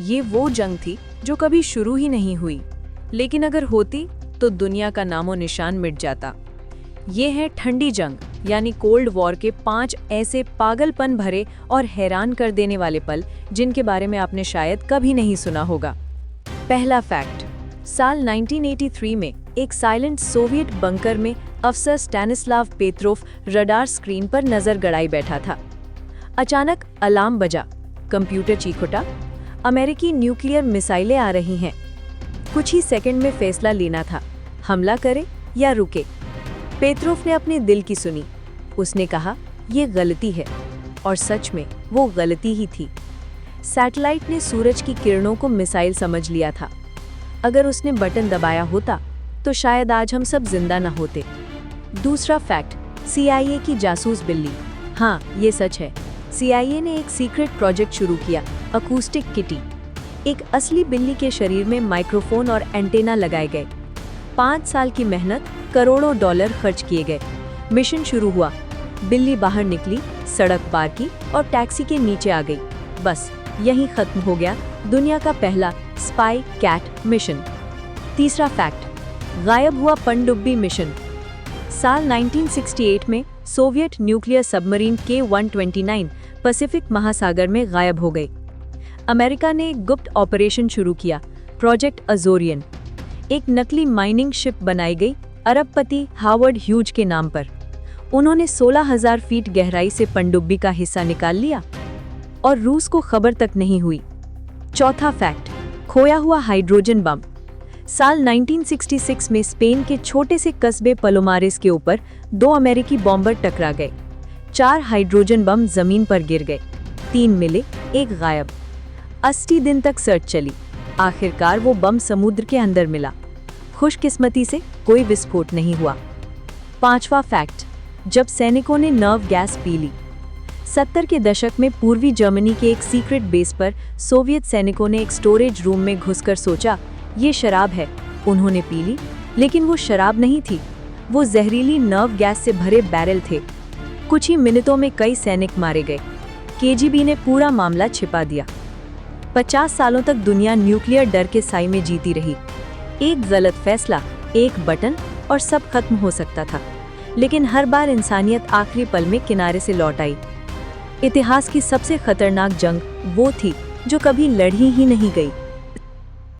ये वो जंग थी जो कभी शुरू ही नहीं हुई, लेकिन अगर होती तो दुनिया का नामो निशान मिट जाता। ये है ठंडी जंग यानी कोल्ड वॉर के 5 ऐसे पागलपन भरे और हैरान कर देने वाले पल जिनके बारे में आपने शायद कभी नहीं सुना होगा। पहला फैक्ट, साल 1983 में एक साइलेंट सोवियत बंकर में अफसर स्टैनिस्लाव पेत्रोव रडार स्क्रीन पर नजर गड़ाई बैठा था। अचानक अलार्म बजा, कंप्यूटर चीख उठा, अमेरिकी न्यूक्लियर मिसाइलें आ रही हैं। कुछ ही सेकंड में फैसला लेना था, हमला करे या रुके। पेत्रोव ने अपने दिल की सुनी। उसने कहा ये गलती है, और सच में वो गलती ही थी। सैटेलाइट ने सूरज की किरणों को मिसाइल समझ लिया था। अगर उसने बटन दबाया होता तो शायद आज हम सब जिंदा न होते। दूसरा फैक्ट, CIA की जासूस बिल्ली। हाँ, ये सच है। CIA ने एक सीक्रेट प्रोजेक्ट शुरू किया, अकूस्टिक किटी। एक असली बिल्ली के शरीर में माइक्रोफोन और एंटेना लगाए गए। 5 साल की मेहनत, करोड़ों डॉलर खर्च किए गए। मिशन शुरू हुआ, बिल्ली बाहर निकली, सड़क पार की और टैक्सी के नीचे आ गई। बस यहीं खत्म हो गया दुनिया का पहला स्पाई कैट मिशन। तीसरा फैक्ट, गायब हुआ पनडुब्बी मिशन। साल 1968 में Soviet nuclear submarine K-129 Pacific महासागर में गायब हो गई। अमेरिका ने एक गुप्त ऑपरेशन शुरू किया, प्रोजेक्ट अजोरियन। एक नकली माइनिंग शिप बनाई गई अरबपति हावर्ड ह्यूज के नाम पर। उन्होंने 16,000 फीट गहराई से पनडुब्बी का हिस्सा निकाल लिया और रूस को खबर तक नहीं हुई। चौथा फैक्ट, खोया हुआ हाइड्रोजन बम। साल 1966 में स्पेन के छोटे से कस्बे पलोमारेस के ऊपर 2 अमेरिकी बॉम्बर टकरा गए। 4 हाइड्रोजन बम जमीन पर गिर गए, 3 मिले, 1 गायब। 80 दिन तक सर्च चली। आखिरकार वो बम समुद्र के अंदर मिला। खुशकिस्मती से कोई विस्फोट नहीं हुआ। पांचवा फैक्ट, जब सैनिकों ने नर्व गैस पी ली। 70 के दशक में पूर्वी जर्मनी के एक सीक्रेट बेस पर सोवियत सैनिकों ने एक स्टोरेज रूम में घुसकर सोचा ये शराब है। उन्होंने पी ली, लेकिन वो शराब नहीं थी, वो जहरीली नर्व गैस से भरे बैरल थे। कुछ ही मिनटों में कई सैनिक मारे गए। KGB ने पूरा मामला छिपा दिया। 50 सालों तक दुनिया न्यूक्लियर डर के साए में जीती रही। एक गलत फैसला, एक बटन और सब खत्म हो सकता था। लेकिन हर बार इंसानियत आखिरी पल में किनारे से लौट आई। इतिहास की सबसे खतरनाक जंग वो थी जो कभी लड़ी ही नहीं गई।